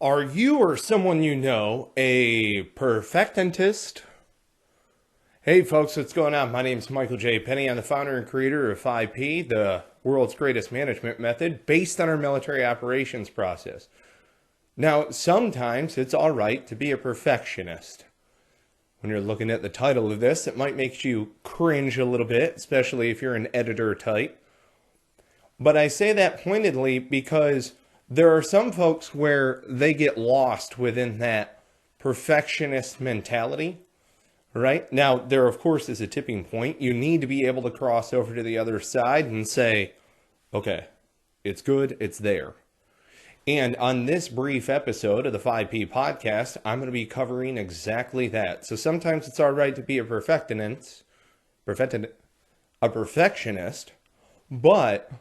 Are you or someone you know a perfectentist? Hey folks, what's going on? My name is Michael J. Penney. I'm the founder and creator of 5P, the world's greatest management method based on our military operations process. Now, sometimes it's all right to be a perfectionist. When you're looking at the title of this, it might make you cringe a little bit, especially if you're an editor type. But I say that pointedly because there are some folks where they get lost within that perfectionist mentality, right? Now, there, of course, is a tipping point. You need to be able to cross over to the other side and say, okay, it's good, it's there. And on this brief episode of the 5P podcast, I'm going to be covering exactly that. So sometimes it's all right to be a perfectionist, but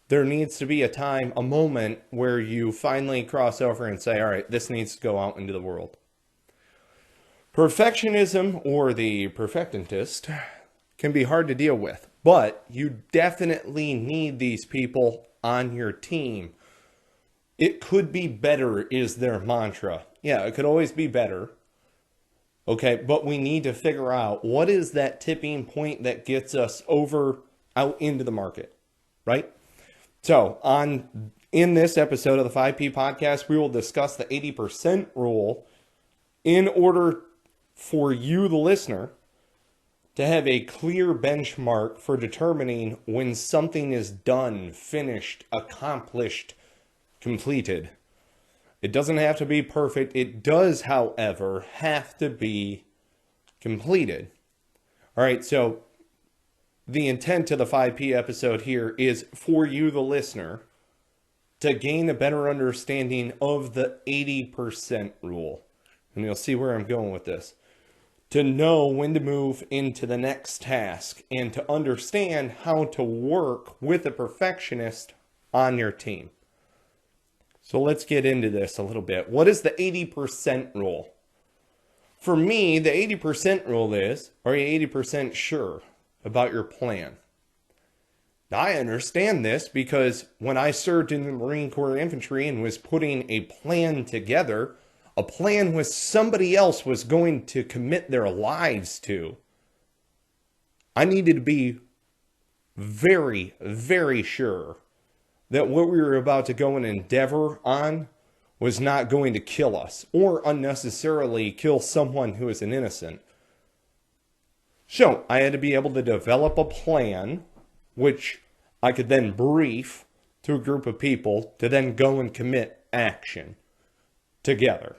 there needs to be a time, a moment where you finally cross over and say, all right, this needs to go out into the world. Perfectionism, or the perfectentist, can be hard to deal with, but you definitely need these people on your team. It could be better is their mantra. Yeah, it could always be better. Okay, but we need to figure out what is that tipping point that gets us out into the market, right? So in this episode of the 5P podcast, we will discuss the 80% rule in order for you, the listener, to have a clear benchmark for determining when something is done, finished, accomplished, completed. It doesn't have to be perfect. It does, however, have to be completed. All right, so the intent of the 5P episode here is for you, the listener, to gain a better understanding of the 80% rule. And you'll see where I'm going with this. To know when to move into the next task and to understand how to work with a perfectionist on your team. So let's get into this a little bit. What is the 80% rule? For me, the 80% rule is, are you 80% sure about your plan? Now, I understand this because when I served in the Marine Corps Infantry and was putting a plan together, a plan with somebody else was going to commit their lives to, I needed to be very, very sure that what we were about to go and endeavor on was not going to kill us or unnecessarily kill someone who is an innocent. So I had to be able to develop a plan, which I could then brief to a group of people to then go and commit action together.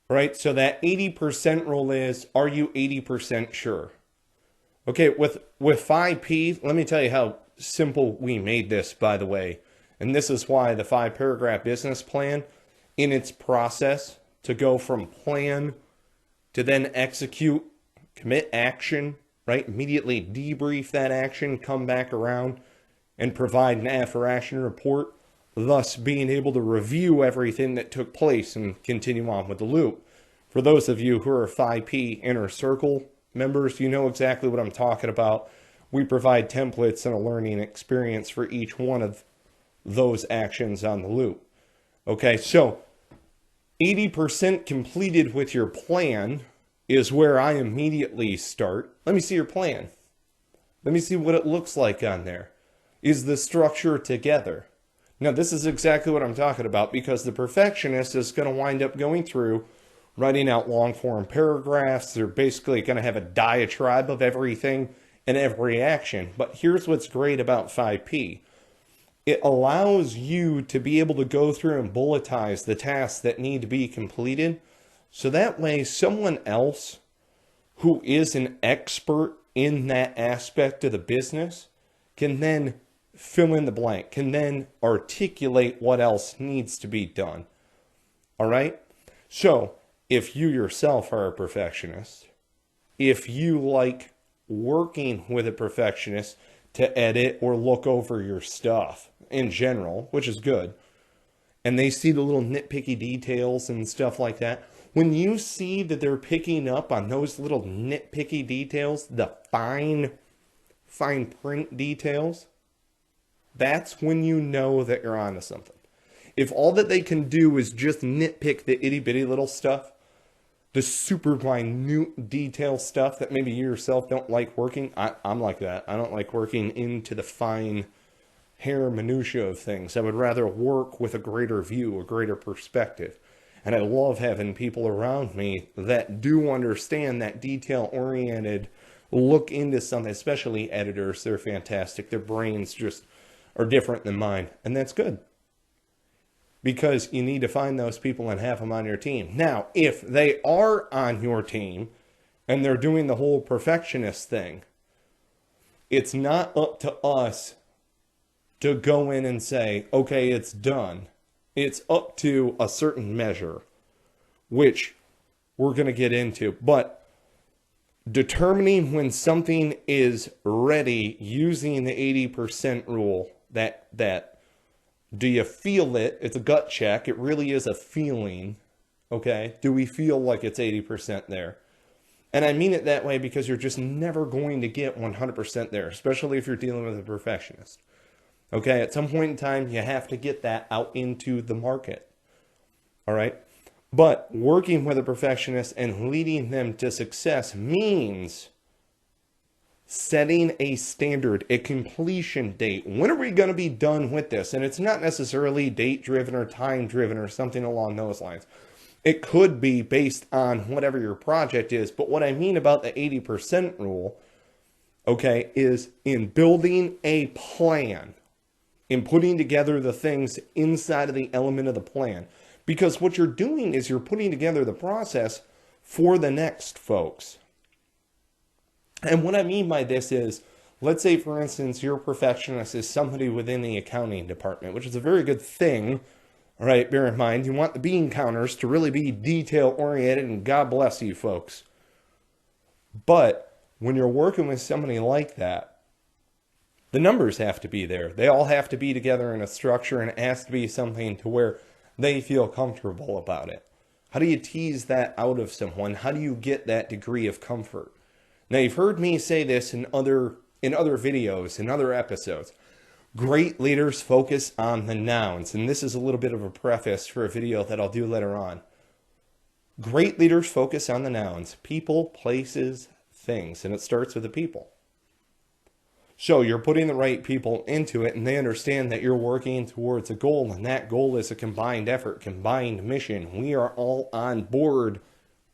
Right? So that 80% rule is, are you 80% sure? Okay, with 5P, let me tell you how simple we made this, by the way. And this is why the 5-paragraph business plan, in its process to go from plan to then execute, commit action, right? Immediately debrief that action, come back around and provide an after-action report, thus being able to review everything that took place and continue on with the loop. For those of you who are 5P Inner Circle members, you know exactly what I'm talking about. We provide templates and a learning experience for each one of those actions on the loop. Okay, so 80% completed with your plan is where I immediately start. Let me see your plan. Let me see what it looks like on there. Is the structure together? Now, this is exactly what I'm talking about because the perfectionist is going to wind up going through writing out long form paragraphs. They're basically going to have a diatribe of everything and every action. But here's what's great about 5P. It allows you to be able to go through and bulletize the tasks that need to be completed. So that way someone else who is an expert in that aspect of the business can then fill in the blank, can then articulate what else needs to be done. All right? So if you yourself are a perfectionist, if you like working with a perfectionist to edit or look over your stuff in general, which is good, and they see the little nitpicky details and stuff like that, when you see that they're picking up on those little nitpicky details, the fine print details, that's when you know that you're onto something. If all that they can do is just nitpick the itty bitty little stuff, the super minute detail stuff that maybe you yourself don't like working, I'm like that. I don't like working into the fine hair minutiae of things. I would rather work with a greater view, a greater perspective. And I love having people around me that do understand that detail-oriented look into something, especially editors. They're fantastic. Their brains just are different than mine. And that's good, because you need to find those people and have them on your team. Now, if they are on your team and they're doing the whole perfectionist thing, it's not up to us to go in and say, okay, it's done. It's up to a certain measure, which we're going to get into. But determining when something is ready using the 80% rule, that do you feel it? It's a gut check. It really is a feeling. Okay? Do we feel like it's 80% there? And I mean it that way because you're just never going to get 100% there, especially if you're dealing with a perfectionist. Okay? At some point in time, you have to get that out into the market. All right? But working with a perfectionist and leading them to success means setting a standard, a completion date. When are we going to be done with this? And it's not necessarily date-driven or time-driven or something along those lines. It could be based on whatever your project is. But what I mean about the 80% rule, okay, is in building a plan, in putting together the things inside of the element of the plan. Because what you're doing is you're putting together the process for the next folks. And what I mean by this is, let's say, for instance, your perfectionist is somebody within the accounting department, which is a very good thing. All right, bear in mind, you want the bean counters to really be detail-oriented, and God bless you, folks. But when you're working with somebody like that, the numbers have to be there. They all have to be together in a structure, and it has to be something to where they feel comfortable about it. How do you tease that out of someone? How do you get that degree of comfort? Now, you've heard me say this in other videos, in other episodes. Great leaders focus on the nouns. And this is a little bit of a preface for a video that I'll do later on. Great leaders focus on the nouns. People, places, things. And it starts with the people. So you're putting the right people into it, and they understand that you're working towards a goal. And that goal is a combined effort, combined mission. We are all on board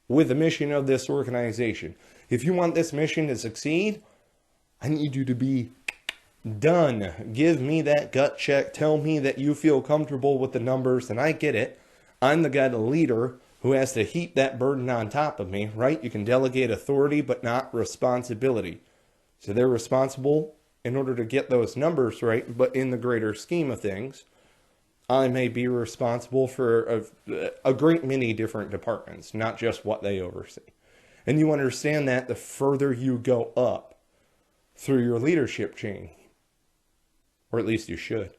with the mission of this organization. If you want this mission to succeed, I need you to be done. Give me that gut check. Tell me that you feel comfortable with the numbers, and I get it. I'm the guy, the leader, who has to heap that burden on top of me, right? You can delegate authority, but not responsibility. So they're responsible in order to get those numbers right, but in the greater scheme of things, I may be responsible for a great many different departments, not just what they oversee. And you understand that the further you go up through your leadership chain, or at least you should.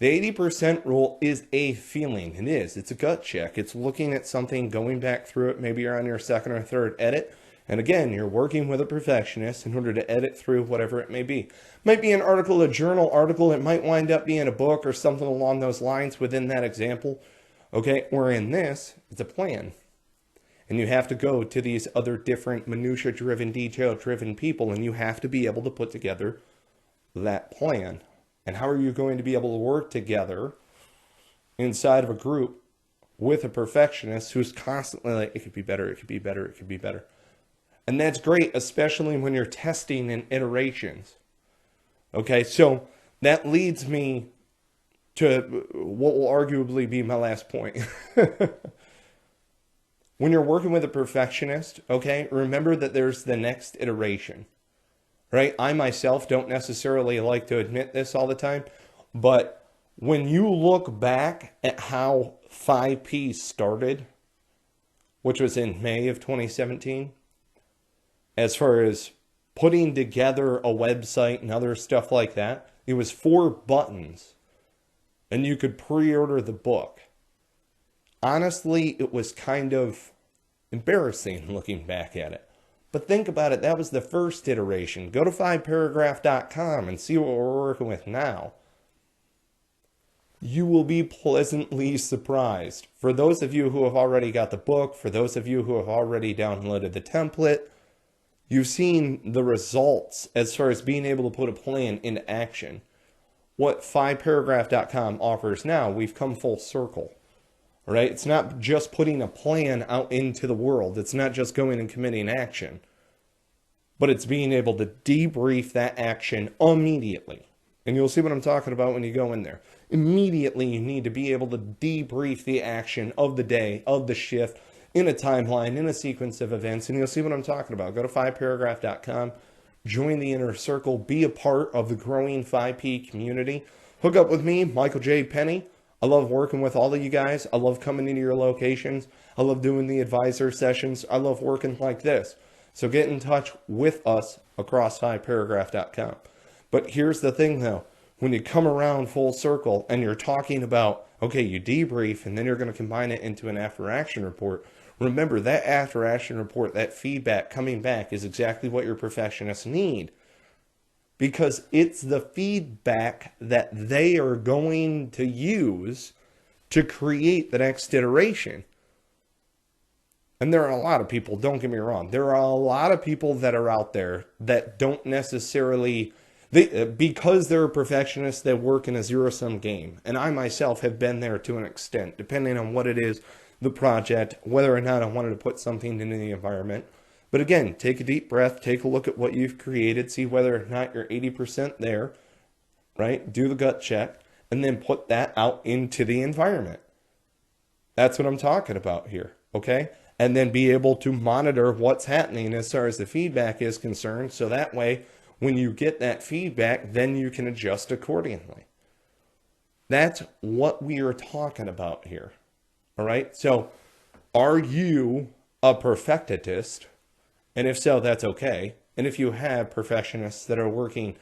The 80% rule is a feeling. It is. It's a gut check. It's looking at something, going back through it. Maybe you're on your second or third edit. And again, you're working with a perfectionist in order to edit through whatever it may be. It might be an article, a journal article. It might wind up being a book or something along those lines within that example. Okay, or in this, it's a plan. And you have to go to these other different minutia-driven, detail-driven people, and you have to be able to put together that plan. And how are you going to be able to work together inside of a group with a perfectionist who's constantly like, it could be better, it could be better, it could be better. And that's great, especially when you're testing in iterations. Okay, so that leads me to what will arguably be my last point. When you're working with a perfectionist, okay, remember that there's the next iteration, right? I myself don't necessarily like to admit this all the time, but when you look back at how 5Ps started, which was in May of 2017, as far as putting together a website and other stuff like that, it was 4 buttons, and you could pre-order the book. Honestly, it was kind of embarrassing looking back at it. But think about it, that was the first iteration. Go to 5paragraph.com and see what we're working with now. You will be pleasantly surprised. For those of you who have already got the book, for those of you who have already downloaded the template, you've seen the results as far as being able to put a plan into action. What 5paragraph.com offers now, we've come full circle. Right? It's not just putting a plan out into the world. It's not just going and committing action. But it's being able to debrief that action immediately. And you'll see what I'm talking about when you go in there. Immediately, you need to be able to debrief the action of the day, of the shift, in a timeline, in a sequence of events. And you'll see what I'm talking about. Go to 5paragraph.com, join the inner circle, be a part of the growing 5P community. Hook up with me, Michael J. Penney. I love working with all of you guys. I love coming into your locations. I love doing the advisor sessions. I love working like this. So get in touch with us across 5paragraph.com. But here's the thing though, when you come around full circle and you're talking about, okay, you debrief and then you're going to combine it into an after action report. Remember that after action report, that feedback coming back is exactly what your perfectionists need. Because it's the feedback that they are going to use to create the next iteration. And there are a lot of people, don't get me wrong, there are a lot of people that are out there that don't necessarily, because they're perfectionists, they work in a zero-sum game. And I myself have been there to an extent, depending on what it is, the project, whether or not I wanted to put something into the environment. But again, take a deep breath, take a look at what you've created, see whether or not you're 80% there, right? Do the gut check, and then put that out into the environment. That's what I'm talking about here, okay? And then be able to monitor what's happening as far as the feedback is concerned, so that way, when you get that feedback, then you can adjust accordingly. That's what we are talking about here, all right? So, are you a perfectist? And if so, that's okay. And if you have perfectionists that are working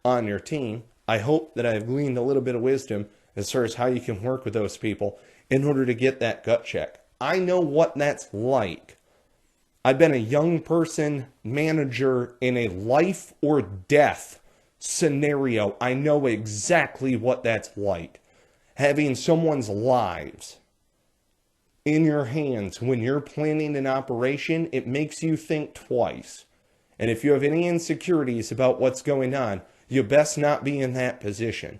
on your team, I hope that I've gleaned a little bit of wisdom as far as how you can work with those people in order to get that gut check. I know what that's like. I've been a young person manager in a life or death scenario. I know exactly what that's like. Having someone's lives in your hands when you're planning an operation, it makes you think twice. And if you have any insecurities about what's going on, you best not be in that position.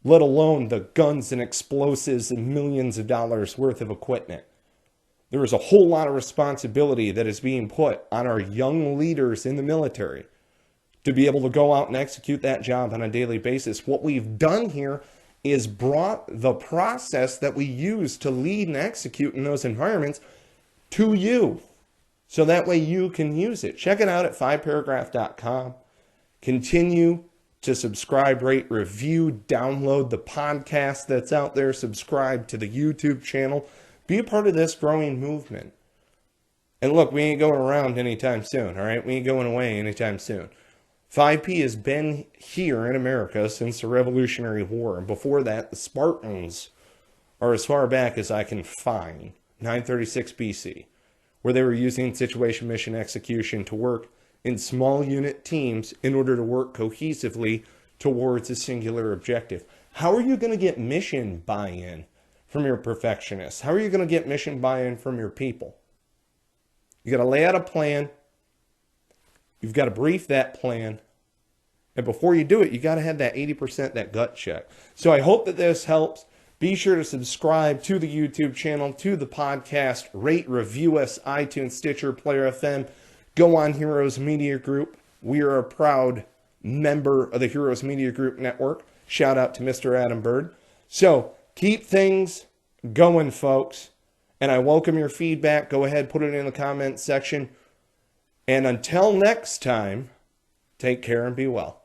Let alone the guns and explosives and millions of dollars worth of equipment. There is a whole lot of responsibility that is being put on our young leaders in the military to be able to go out and execute that job on a daily basis. What we've done here is brought the process that we use to lead and execute in those environments to you. So that way you can use it. Check it out at 5paragraph.com. Continue to subscribe, rate, review, download the podcast that's out there, subscribe to the YouTube channel. Be a part of this growing movement. And look, we ain't going around anytime soon, all right? We ain't going away anytime soon. 5P has been here in America since the Revolutionary War. And before that, the Spartans are as far back as I can find, 936 BC, where they were using situation mission execution to work in small unit teams in order to work cohesively towards a singular objective. How are you going to get mission buy-in from your perfectionists? How are you going to get mission buy-in from your people? You got to lay out a plan. You've got to brief that plan. And before you do it, you got to have that 80%, that gut check. So I hope that this helps. Be sure to subscribe to the YouTube channel, to the podcast, rate, review us, iTunes, Stitcher, Player FM. Go on Heroes Media Group. We are a proud member of the Heroes Media Group network. Shout out to Mr. Adam Bird. So keep things going, folks. And I welcome your feedback. Go ahead, put it in the comments section. And until next time, take care and be well.